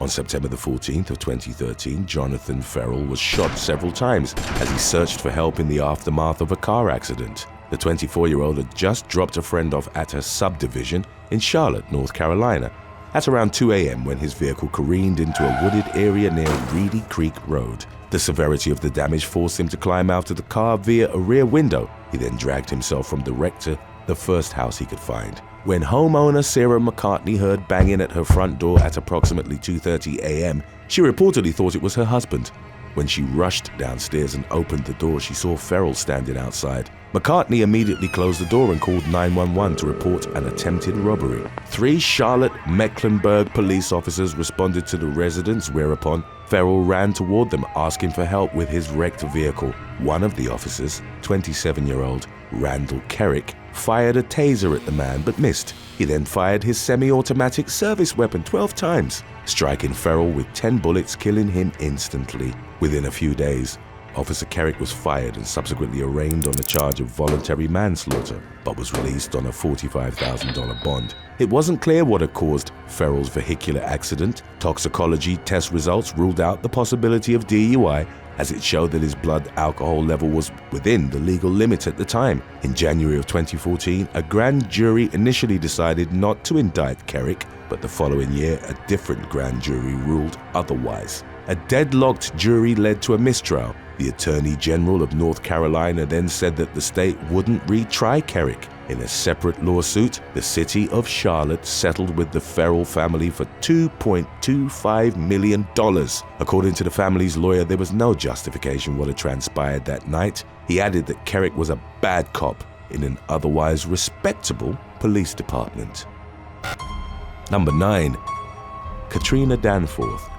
On September the 14th of 2013, Jonathan FERRELL was shot several times as he searched for help in the aftermath of a car accident. The 24-year-old had just dropped a friend off at her subdivision in Charlotte, North Carolina, at around 2 a.m. when his vehicle careened into a wooded area near Reedy Creek Road. The severity of the damage forced him to climb out of the car via a rear window. He then dragged himself from the wreck to the first house he could find. When homeowner Sarah McCartney heard banging at her front door at approximately 2:30 a.m., she reportedly thought it was her husband. When she rushed downstairs and opened the door, she saw FERRELL standing outside. McCartney immediately closed the door and called 911 to report an attempted robbery. 3 Charlotte-Mecklenburg police officers responded to the residence, whereupon FERRELL ran toward them asking for help with his wrecked vehicle. One of the officers, 27-year-old Randall Kerrick, fired a taser at the man but missed. He then fired his semi-automatic service weapon 12 times, striking FERRELL with 10 bullets, killing him instantly. Within a few days, Officer Kerrick was fired and subsequently arraigned on a charge of voluntary manslaughter, but was released on a $45,000 bond. It wasn't clear what had caused FERRELL's vehicular accident. Toxicology test results ruled out the possibility of DUI, as it showed that his blood alcohol level was within the legal limit at the time. In January of 2014, a grand jury initially decided not to indict Kerrick, but the following year, a different grand jury ruled otherwise. A deadlocked jury led to a mistrial. The Attorney General of North Carolina then said that the state wouldn't retry Kerrick. In a separate lawsuit, the city of Charlotte settled with the FERRELL family for $2.25 million. According to the family's lawyer, there was no justification what had transpired that night. He added that Kerrick was a bad cop in an otherwise respectable police department. Number 9. Katrina Danforth.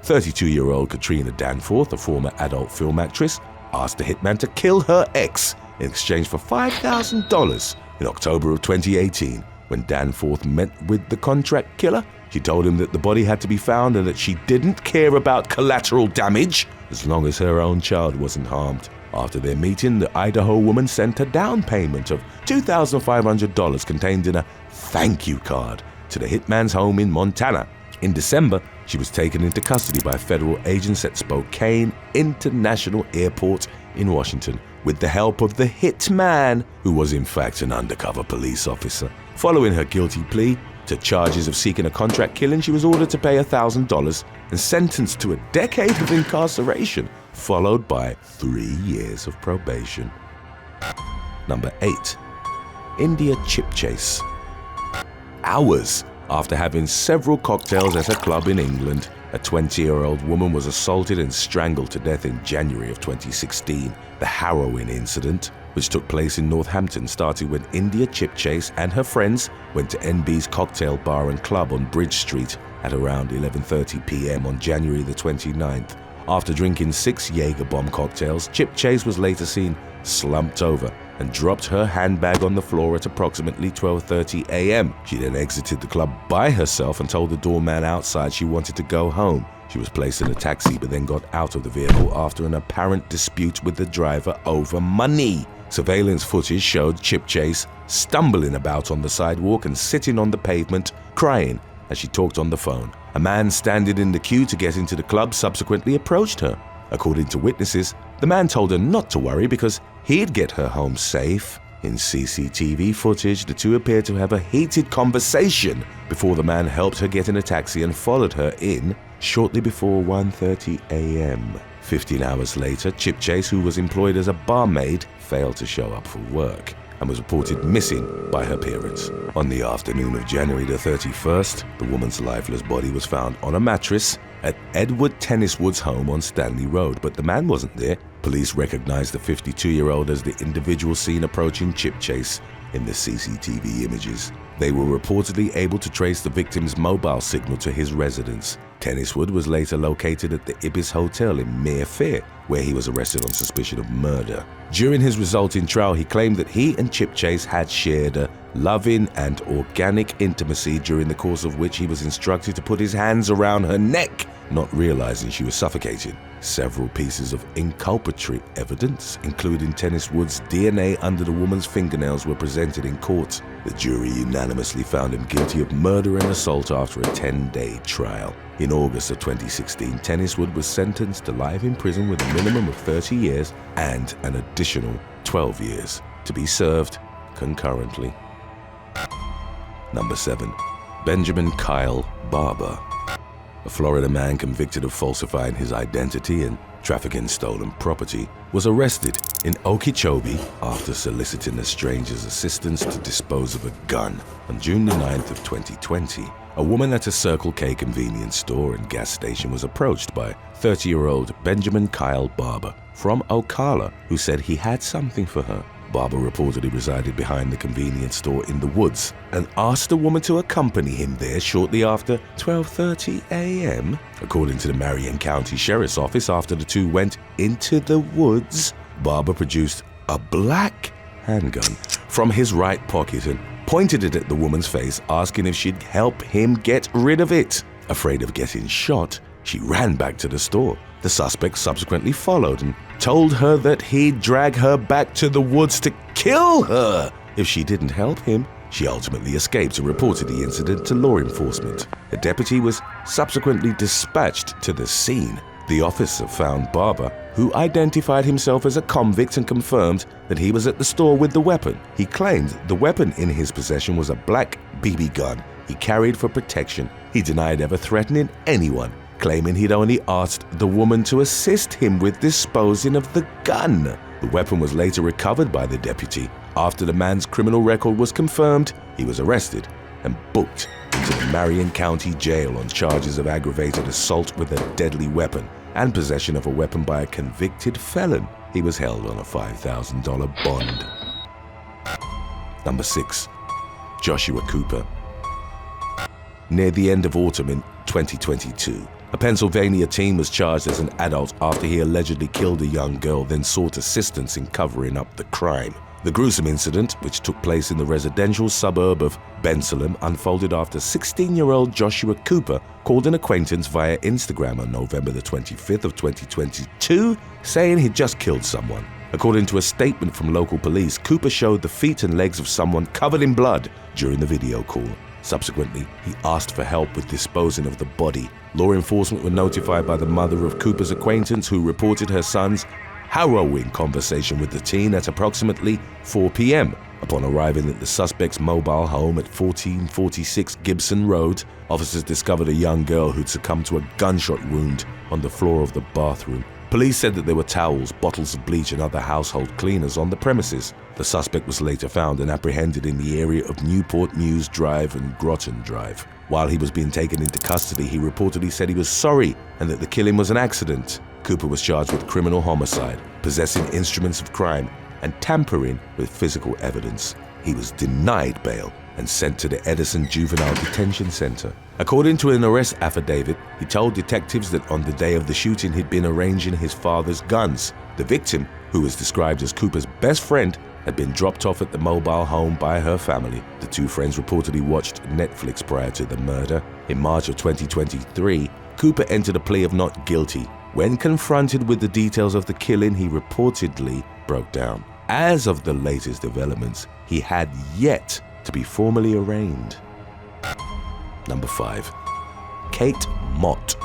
32-year-old Katrina Danforth, a former adult film actress, asked the hitman to kill her ex in exchange for $5,000 in October of 2018. When Danforth met with the contract killer, she told him that the body had to be found and that she didn't care about collateral damage as long as her own child wasn't harmed. After their meeting, the Idaho woman sent a down payment of $2,500 contained in a thank you card to the hitman's home in Montana. In December, she was taken into custody by federal agents at Spokane International Airport in Washington with the help of the hitman, who was in fact an undercover police officer. Following her guilty plea to charges of seeking a contract killing, she was ordered to pay $1,000 and sentenced to a decade of incarceration, followed by 3 years of probation. Number 8. India Chip Chase. Hours after having several cocktails at a club in England, a 20-year-old woman was assaulted and strangled to death in January of 2016. The harrowing incident, which took place in Northampton, started when India Chip Chase and her friends went to NB's cocktail bar and club on Bridge Street at around 11:30 p.m. on January the 29th. After drinking 6 Jaeger bomb cocktails, Chip Chase was later seen slumped over and dropped her handbag on the floor at approximately 12:30 a.m. She then exited the club by herself and told the doorman outside she wanted to go home. She was placed in a taxi but then got out of the vehicle after an apparent dispute with the driver over money. Surveillance footage showed Chip Chase stumbling about on the sidewalk and sitting on the pavement, crying as she talked on the phone. A man standing in the queue to get into the club subsequently approached her. According to witnesses, the man told her not to worry because he'd get her home safe. In CCTV footage, the two appeared to have a heated conversation before the man helped her get in a taxi and followed her in shortly before 1:30 a.m. 15 hours later, Chip Chase, who was employed as a barmaid, failed to show up for work and was reported missing by her parents. On the afternoon of January the 31st, the woman's lifeless body was found on a mattress at Edward Tenniswood's home on Stanley Road, but the man wasn't there. Police recognized the 52-year-old as the individual seen approaching Chip Chase in the CCTV images. They were reportedly able to trace the victim's mobile signal to his residence. Tenniswood was later located at the Ibis Hotel in Mayfair, where he was arrested on suspicion of murder. During his resulting trial, he claimed that he and Chip Chase had shared a loving and organic intimacy, during the course of which he was instructed to put his hands around her neck, not realizing she was suffocating. Several pieces of inculpatory evidence, including Tennis Wood's DNA under the woman's fingernails, were presented in court. The jury unanimously found him guilty of murder and assault after a 10-day trial. In August of 2016, Tennis Wood was sentenced to life in prison with a minimum of 30 years and an additional 12 years to be served concurrently. Number 7. Benjamin Kyle Barber. A Florida man convicted of falsifying his identity and trafficking stolen property was arrested in Okeechobee after soliciting a stranger's assistance to dispose of a gun. On June the 9th of 2020, a woman at a Circle K convenience store and gas station was approached by 30-year-old Benjamin Kyle Barber from Ocala, who said he had something for her. Barber reportedly resided behind the convenience store in the woods and asked the woman to accompany him there shortly after 12:30 a.m. According to the Marion County Sheriff's Office, after the two went into the woods, Barber produced a black handgun from his right pocket and pointed it at the woman's face, asking if she'd help him get rid of it. Afraid of getting shot, she ran back to the store. The suspect subsequently followed and told her that he'd drag her back to the woods to kill her if she didn't help him. She ultimately escaped and reported the incident to law enforcement. A deputy was subsequently dispatched to the scene. The officer found Barber, who identified himself as a convict, and confirmed that he was at the store with the weapon. He claimed the weapon in his possession was a black BB gun he carried for protection. He denied ever threatening anyone, claiming he'd only asked the woman to assist him with disposing of the gun. The weapon was later recovered by the deputy. After the man's criminal record was confirmed, he was arrested and booked into the Marion County Jail on charges of aggravated assault with a deadly weapon and possession of a weapon by a convicted felon. He was held on a $5,000 bond. Number 6. Joshua Cooper. Near the end of autumn in 2022, a Pennsylvania teen was charged as an adult after he allegedly killed a young girl, then sought assistance in covering up the crime. The gruesome incident, which took place in the residential suburb of Bensalem, unfolded after 16-year-old Joshua Cooper called an acquaintance via Instagram on November the 25th of 2022, saying he'd just killed someone. According to a statement from local police, Cooper showed the feet and legs of someone covered in blood during the video call. Subsequently, he asked for help with disposing of the body. Law enforcement were notified by the mother of Cooper's acquaintance, who reported her son's harrowing conversation with the teen at approximately 4 p.m. Upon arriving at the suspect's mobile home at 1446 Gibson Road, officers discovered a young girl who'd succumbed to a gunshot wound on the floor of the bathroom. Police said that there were towels, bottles of bleach, and other household cleaners on the premises. The suspect was later found and apprehended in the area of Newport News Drive and Groton Drive. While he was being taken into custody, he reportedly said he was sorry and that the killing was an accident. Cooper was charged with criminal homicide, possessing instruments of crime, and tampering with physical evidence. He was denied bail and sent to the Edison Juvenile Detention Center. According to an arrest affidavit, he told detectives that on the day of the shooting he'd been arranging his father's guns. The victim, who was described as Cooper's best friend, had been dropped off at the mobile home by her family. The two friends reportedly watched Netflix prior to the murder. In March of 2023, Cooper entered a plea of not guilty. When confronted with the details of the killing, he reportedly broke down. As of the latest developments, he had yet to be formally arraigned. Number 5. Kate Mott.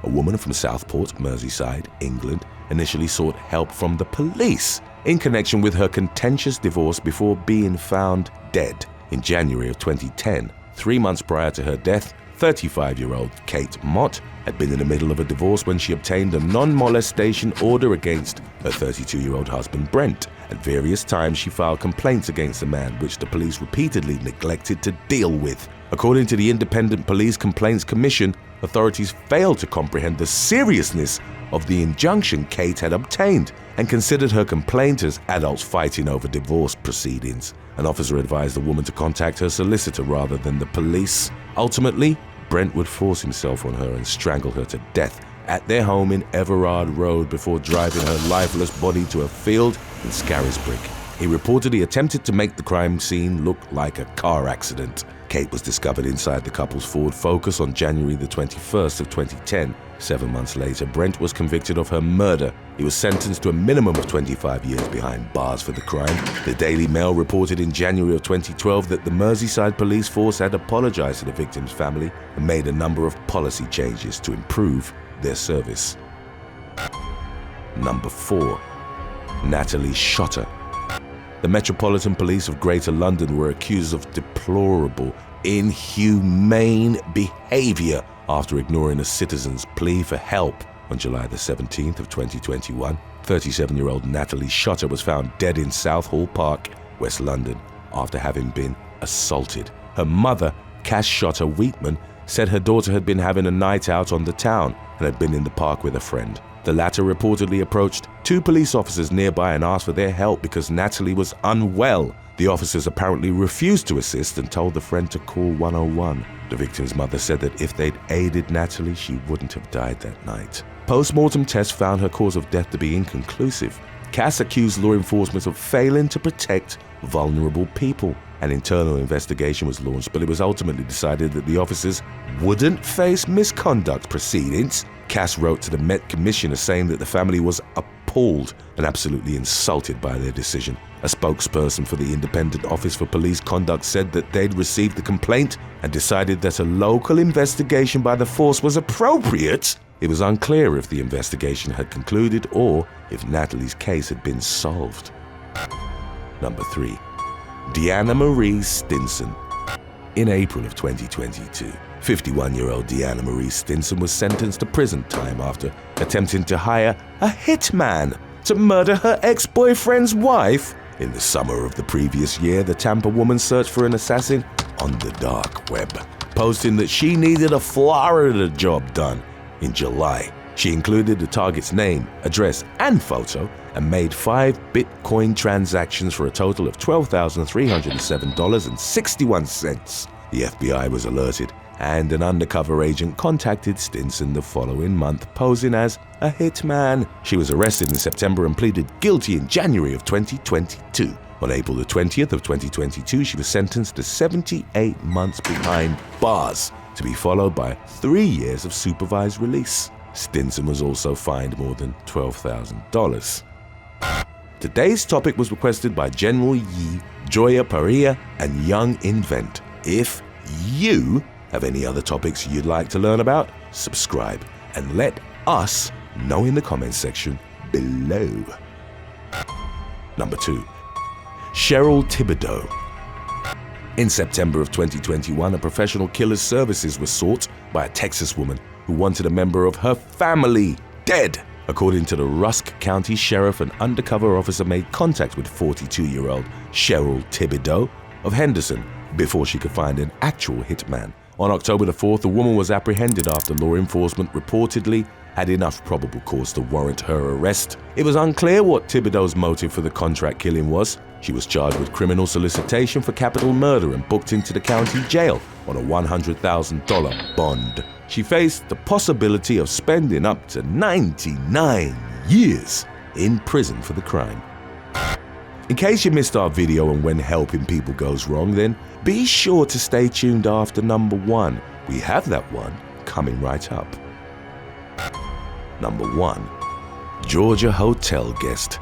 A woman from Southport, Merseyside, England, initially sought help from the police in connection with her contentious divorce before being found dead in January of 2010. 3 months prior to her death, 35-year-old Kate Mott had been in the middle of a divorce when she obtained a non-molestation order against her 32-year-old husband Brent. At various times, she filed complaints against the man, which the police repeatedly neglected to deal with. According to the Independent Police Complaints Commission, authorities failed to comprehend the seriousness of the injunction Kate had obtained and considered her complaint as adults fighting over divorce proceedings. An officer advised the woman to contact her solicitor rather than the police. Ultimately, Brent would force himself on her and strangle her to death at their home in Everard Road before driving her lifeless body to a field in Scarisbrick. He reportedly attempted to make the crime scene look like a car accident. Kate was discovered inside the couple's Ford Focus on January the 21st of 2010. 7 months later, Brent was convicted of her murder. He was sentenced to a minimum of 25 years behind bars for the crime. The Daily Mail reported in January of 2012 that the Merseyside police force had apologized to the victim's family and made a number of policy changes to improve their service. Number 4. Natalie Shotter. The Metropolitan Police of Greater London were accused of deplorable, inhumane behavior after ignoring a citizen's plea for help. On July the 17th of 2021, 37-year-old Natalie Shotter was found dead in Southall Park, West London, after having been assaulted. Her mother, Cass Shotter Wheatman, said her daughter had been having a night out on the town and had been in the park with a friend. The latter reportedly approached 2 police officers nearby and asked for their help because Natalie was unwell. The officers apparently refused to assist and told the friend to call 101. The victim's mother said that if they'd aided Natalie, she wouldn't have died that night. Post-mortem tests found her cause of death to be inconclusive. Cass accused law enforcement of failing to protect vulnerable people. An internal investigation was launched, but it was ultimately decided that the officers wouldn't face misconduct proceedings. Cass wrote to the Met Commissioner saying that the family was appalled and absolutely insulted by their decision. A spokesperson for the Independent Office for Police Conduct said that they'd received the complaint and decided that a local investigation by the force was appropriate. It was unclear if the investigation had concluded or if Natalie's case had been solved. Number 3. Deanna Marie Stinson. In April of 2022, 51-year-old Deanna Marie Stinson was sentenced to prison time after attempting to hire a hitman to murder her ex-boyfriend's wife. In the summer of the previous year, the Tampa woman searched for an assassin on the dark web, posting that she needed a Florida job done. In July, she included the target's name, address, and photo and made 5 Bitcoin transactions for a total of $12,307.61. The FBI was alerted, and an undercover agent contacted Stinson the following month, posing as a hitman. She was arrested in September and pleaded guilty in January of 2022. On April the 20th of 2022, she was sentenced to 78 months behind bars, to be followed by 3 years of supervised release. Stinson was also fined more than $12,000. Today's topic was requested by General Yi, Joya Paria, and Young Invent. If you have any other topics you'd like to learn about, subscribe and let us know in the comments section below. Number 2. Cheryl Thibodeau. In September of 2021, a professional killer's services were sought by a Texas woman who wanted a member of her family dead. According to the Rusk County Sheriff, an undercover officer made contact with 42-year-old Cheryl Thibodeau of Henderson before she could find an actual hitman. On October the 4th, the woman was apprehended after law enforcement reportedly had enough probable cause to warrant her arrest. It was unclear what Thibodeau's motive for the contract killing was. She was charged with criminal solicitation for capital murder and booked into the county jail on a $100,000 bond. She faced the possibility of spending up to 99 years in prison for the crime. In case you missed our video on when helping people goes wrong, then be sure to stay tuned after number 1. We have that one coming right up. Number 1. Georgia hotel guest.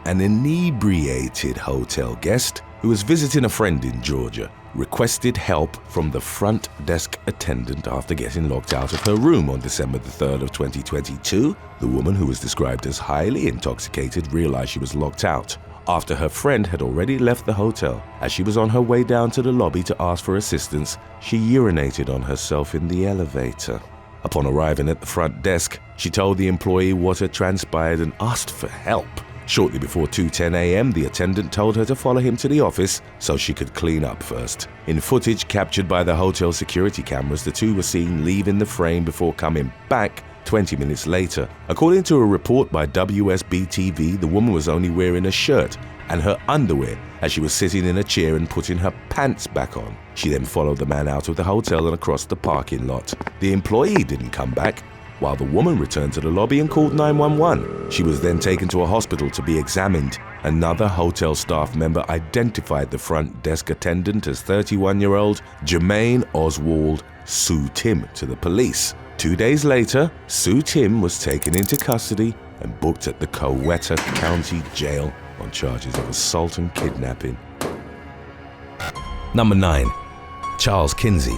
An inebriated hotel guest who was visiting a friend in Georgia requested help from the front desk attendant after getting locked out of her room on December the 3rd of 2022. The woman, who was described as highly intoxicated, realized she was locked out after her friend had already left the hotel. As she was on her way down to the lobby to ask for assistance, she urinated on herself in the elevator. Upon arriving at the front desk, she told the employee what had transpired and asked for help. Shortly before 2:10 a.m., the attendant told her to follow him to the office so she could clean up first. In footage captured by the hotel security cameras, the two were seen leaving the frame before coming back 20 minutes later. According to a report by WSB-TV, the woman was only wearing a shirt and her underwear as she was sitting in a chair and putting her pants back on. She then followed the man out of the hotel and across the parking lot. The employee didn't come back. while the woman returned to the lobby and called 911. She was then taken to a hospital to be examined. Another hotel staff member identified the front desk attendant as 31-year-old Jermaine Oswald Sue Tim to the police. 2 days later, Sue Tim was taken into custody and booked at the Coweta County Jail on charges of assault and kidnapping. Number 9. Charles Kinsey.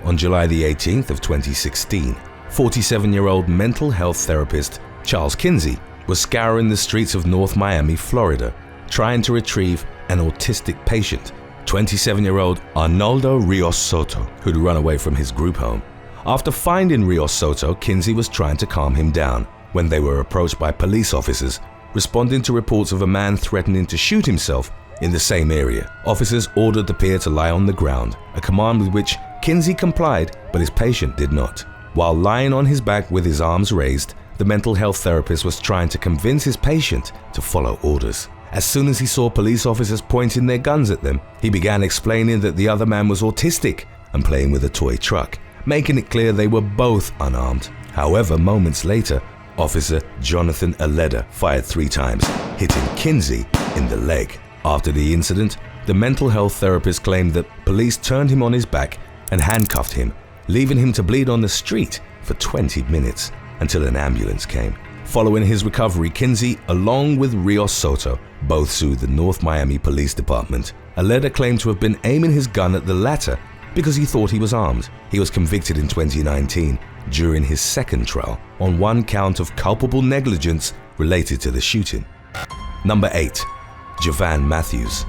On July the 18th of 2016, 47-year-old mental health therapist Charles Kinsey was scouring the streets of North Miami, Florida, trying to retrieve an autistic patient, 27-year-old Arnoldo Rios Soto, who'd run away from his group home. After finding Rios Soto, Kinsey was trying to calm him down when they were approached by police officers, responding to reports of a man threatening to shoot himself in the same area. Officers ordered the peer to lie on the ground, a command with which Kinsey complied, but his patient did not. While lying on his back with his arms raised, the mental health therapist was trying to convince his patient to follow orders. As soon as he saw police officers pointing their guns at them, he began explaining that the other man was autistic and playing with a toy truck, making it clear they were both unarmed. However, moments later, Officer Jonathan Aleda fired 3 times, hitting Kinsey in the leg. After the incident, the mental health therapist claimed that police turned him on his back and handcuffed him, leaving him to bleed on the street for 20 minutes until an ambulance came. Following his recovery, Kinsey, along with Rios Soto, both sued the North Miami Police Department. Aleda claimed to have been aiming his gun at the latter because he thought he was armed. He was convicted in 2019 during his second trial on 1 count of culpable negligence related to the shooting. Number 8. Javan Matthews.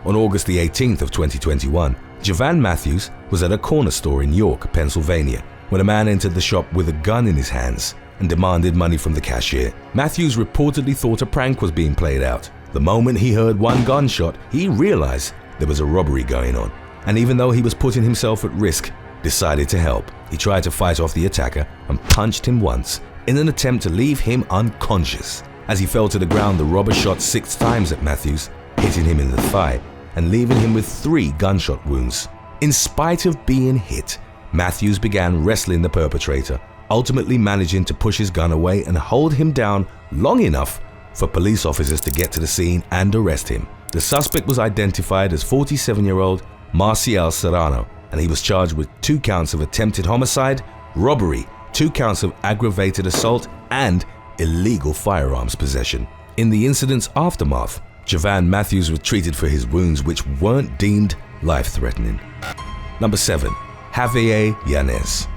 On August the 18th of 2021, Javan Matthews was at a corner store in York, Pennsylvania, when a man entered the shop with a gun in his hands and demanded money from the cashier. Matthews reportedly thought a prank was being played out. The moment he heard 1 gunshot, he realized there was a robbery going on, and even though he was putting himself at risk, decided to help. He tried to fight off the attacker and punched him once in an attempt to leave him unconscious. As he fell to the ground, the robber shot 6 times at Matthews, hitting him in the thigh and leaving him with 3 gunshot wounds. In spite of being hit, Matthews began wrestling the perpetrator, ultimately managing to push his gun away and hold him down long enough for police officers to get to the scene and arrest him. The suspect was identified as 47-year-old Marcial Serrano, and he was charged with 2 counts of attempted homicide, robbery, 2 counts of aggravated assault, and illegal firearms possession. In the incident's aftermath, Javan Matthews was treated for his wounds, which weren't deemed life-threatening. Number 7. Javier Yanez.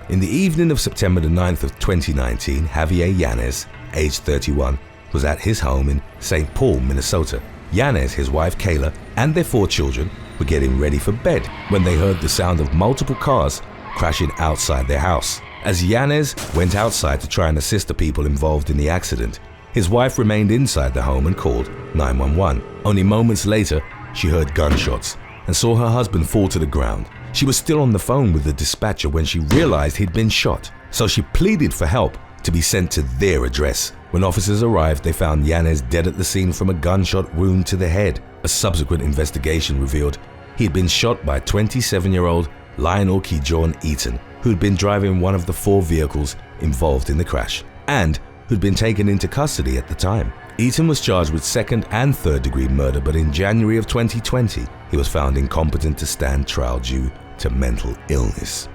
In the evening of September the 9th of 2019, Javier Yanez, aged 31, was at his home in St. Paul, Minnesota. Yanez, his wife Kayla, and their 4 children were getting ready for bed when they heard the sound of multiple cars crashing outside their house. As Yanez went outside to try and assist the people involved in the accident, his wife remained inside the home and called 911. Only moments later, she heard gunshots and saw her husband fall to the ground. She was still on the phone with the dispatcher when she realized he'd been shot, so she pleaded for help to be sent to their address. When officers arrived, they found Yanez dead at the scene from a gunshot wound to the head. A subsequent investigation revealed he had been shot by 27-year-old Lionel Kejon Eaton, who'd been driving one of the 4 vehicles involved in the crash, and who'd been taken into custody at the time. Eaton was charged with 2nd and 3rd degree murder, but in January of 2020, he was found incompetent to stand trial due to mental illness.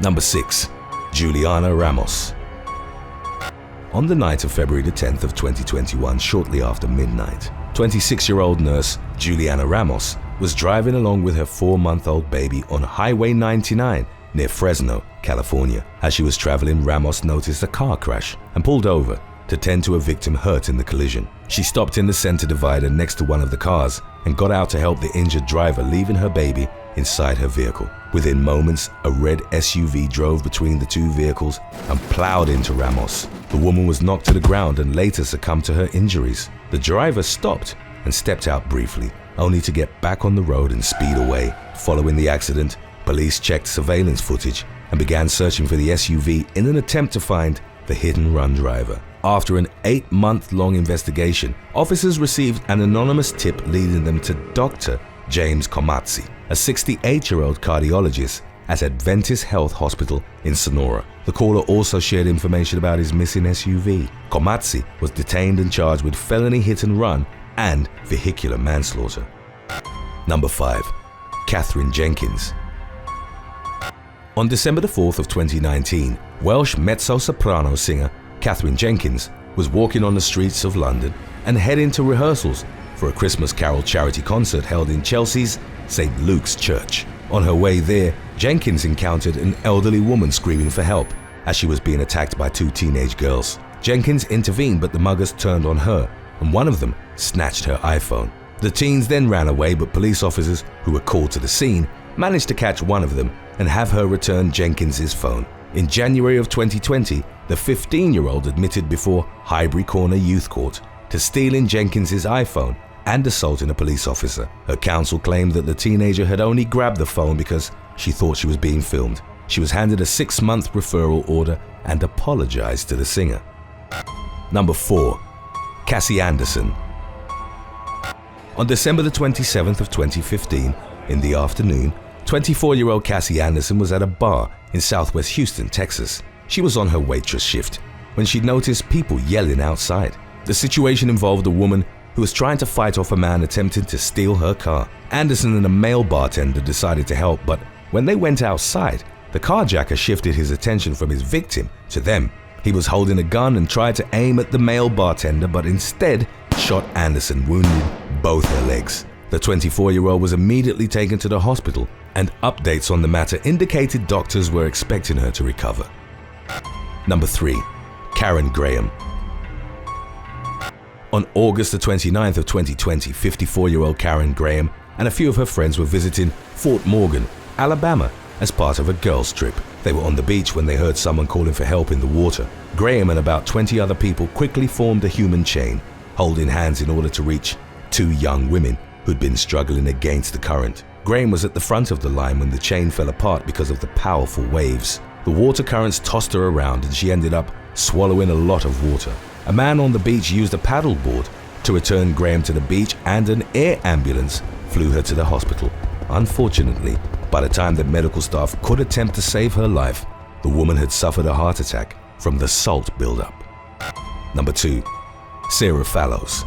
Number 6. Juliana Ramos. On the night of February the 10th of 2021, shortly after midnight, 26-year-old nurse Juliana Ramos was driving along with her 4-month-old baby on Highway 99 near Fresno, California. As she was traveling, Ramos noticed a car crash and pulled over to tend to a victim hurt in the collision. She stopped in the center divider next to one of the cars and got out to help the injured driver, leaving her baby inside her vehicle. Within moments, a red SUV drove between the 2 vehicles and plowed into Ramos. The woman was knocked to the ground and later succumbed to her injuries. The driver stopped and stepped out briefly, only to get back on the road and speed away. Following the accident, police checked surveillance footage and began searching for the SUV in an attempt to find the hit-and-run driver. After an 8-month-long investigation, officers received an anonymous tip leading them to Dr. James Komatsi, a 68-year-old cardiologist at Adventist Health Hospital in Sonora. The caller also shared information about his missing SUV. Komatsi was detained and charged with felony hit and run and vehicular manslaughter. Number 5. Katherine Jenkins. On December the 4th of 2019, Welsh mezzo-soprano singer Katherine Jenkins was walking on the streets of London and heading to rehearsals for a Christmas Carol charity concert held in Chelsea's St. Luke's Church. On her way there, Jenkins encountered an elderly woman screaming for help as she was being attacked by 2 teenage girls. Jenkins intervened, but the muggers turned on her, and one of them snatched her iPhone. The teens then ran away, but police officers who were called to the scene managed to catch one of them and have her return Jenkins's phone. In January of 2020, the 15-year-old admitted before Highbury Corner Youth Court to stealing Jenkins's iPhone and assaulting a police officer. Her counsel claimed that the teenager had only grabbed the phone because she thought she was being filmed. She was handed a 6-month referral order and apologized to the singer. Number 4. Cassie Anderson. On December the 27th of 2015, in the afternoon, 24-year-old Cassie Anderson was at a bar in southwest Houston, Texas. She was on her waitress shift when she noticed people yelling outside. The situation involved a woman who was trying to fight off a man attempting to steal her car. Anderson and a male bartender decided to help, but when they went outside, the carjacker shifted his attention from his victim to them. He was holding a gun and tried to aim at the male bartender, but instead shot Anderson, wounding both her legs. The 24-year-old was immediately taken to the hospital, and updates on the matter indicated doctors were expecting her to recover. Number 3. Karen Graham. On August the 29th of 2020, 54-year-old Karen Graham and a few of her friends were visiting Fort Morgan, Alabama, as part of a girls' trip. They were on the beach when they heard someone calling for help in the water. Graham and about 20 other people quickly formed a human chain, holding hands in order to reach 2 young women who'd been struggling against the current. Graham was at the front of the line when the chain fell apart because of the powerful waves. The water currents tossed her around and she ended up swallowing a lot of water. A man on the beach used a paddleboard to return Graham to the beach, and an air ambulance flew her to the hospital. Unfortunately, by the time that medical staff could attempt to save her life, the woman had suffered a heart attack from the salt buildup. Number 2. Sarah Fallows.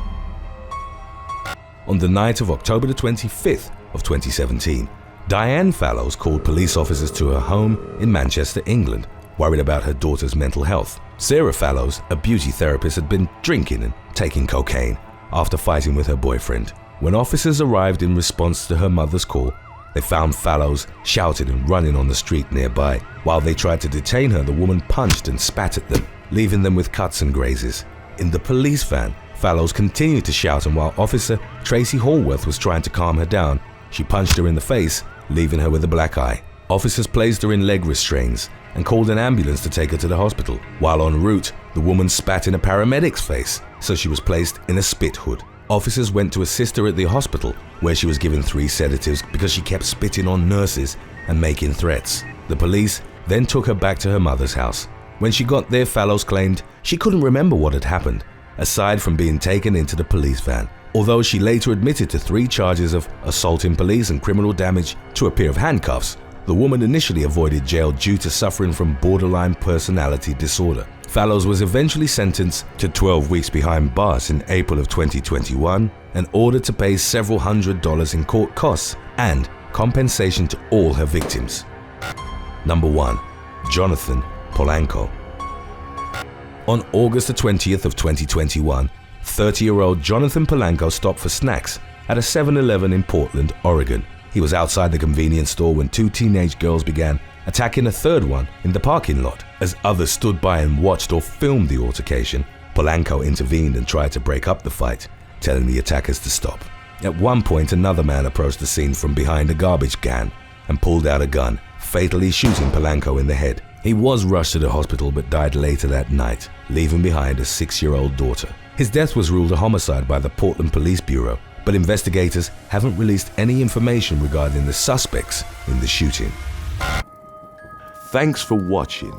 On the night of October the 25th of 2017, Diane Fallows called police officers to her home in Manchester, England, worried about her daughter's mental health. Sarah Fallows, a beauty therapist, had been drinking and taking cocaine after fighting with her boyfriend. When officers arrived in response to her mother's call, they found Fallows shouting and running on the street nearby. While they tried to detain her, the woman punched and spat at them, leaving them with cuts and grazes. In the police van, Fallows continued to shout, and while Officer Tracy Hallworth was trying to calm her down, she punched her in the face, leaving her with a black eye. Officers placed her in leg restraints and called an ambulance to take her to the hospital. While en route, the woman spat in a paramedic's face, so she was placed in a spit hood. Officers went to assist her at the hospital, where she was given 3 sedatives because she kept spitting on nurses and making threats. The police then took her back to her mother's house. When she got there, Fallows claimed she couldn't remember what had happened, aside from being taken into the police van. Although she later admitted to 3 charges of assaulting police and criminal damage to a pair of handcuffs, the woman initially avoided jail due to suffering from borderline personality disorder. Fallows was eventually sentenced to 12 weeks behind bars in April of 2021 and ordered to pay several $100s in court costs and compensation to all her victims. Number 1. Jonathan Polanco. On August the 20th of 2021, 30-year-old Jonathan Polanco stopped for snacks at a 7-Eleven in Portland, Oregon. He was outside the convenience store when 2 teenage girls began attacking a third one in the parking lot. As others stood by and watched or filmed the altercation, Polanco intervened and tried to break up the fight, telling the attackers to stop. At one point, another man approached the scene from behind a garbage can and pulled out a gun, fatally shooting Polanco in the head. He was rushed to the hospital but died later that night, leaving behind a 6-year-old daughter. His death was ruled a homicide by the Portland Police Bureau, but investigators haven't released any information regarding the suspects in the shooting. Thanks for watching.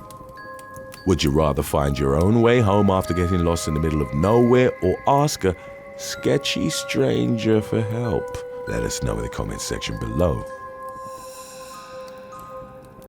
Would you rather find your own way home after getting lost in the middle of nowhere, or ask a sketchy stranger for help? Let us know in the comments section below.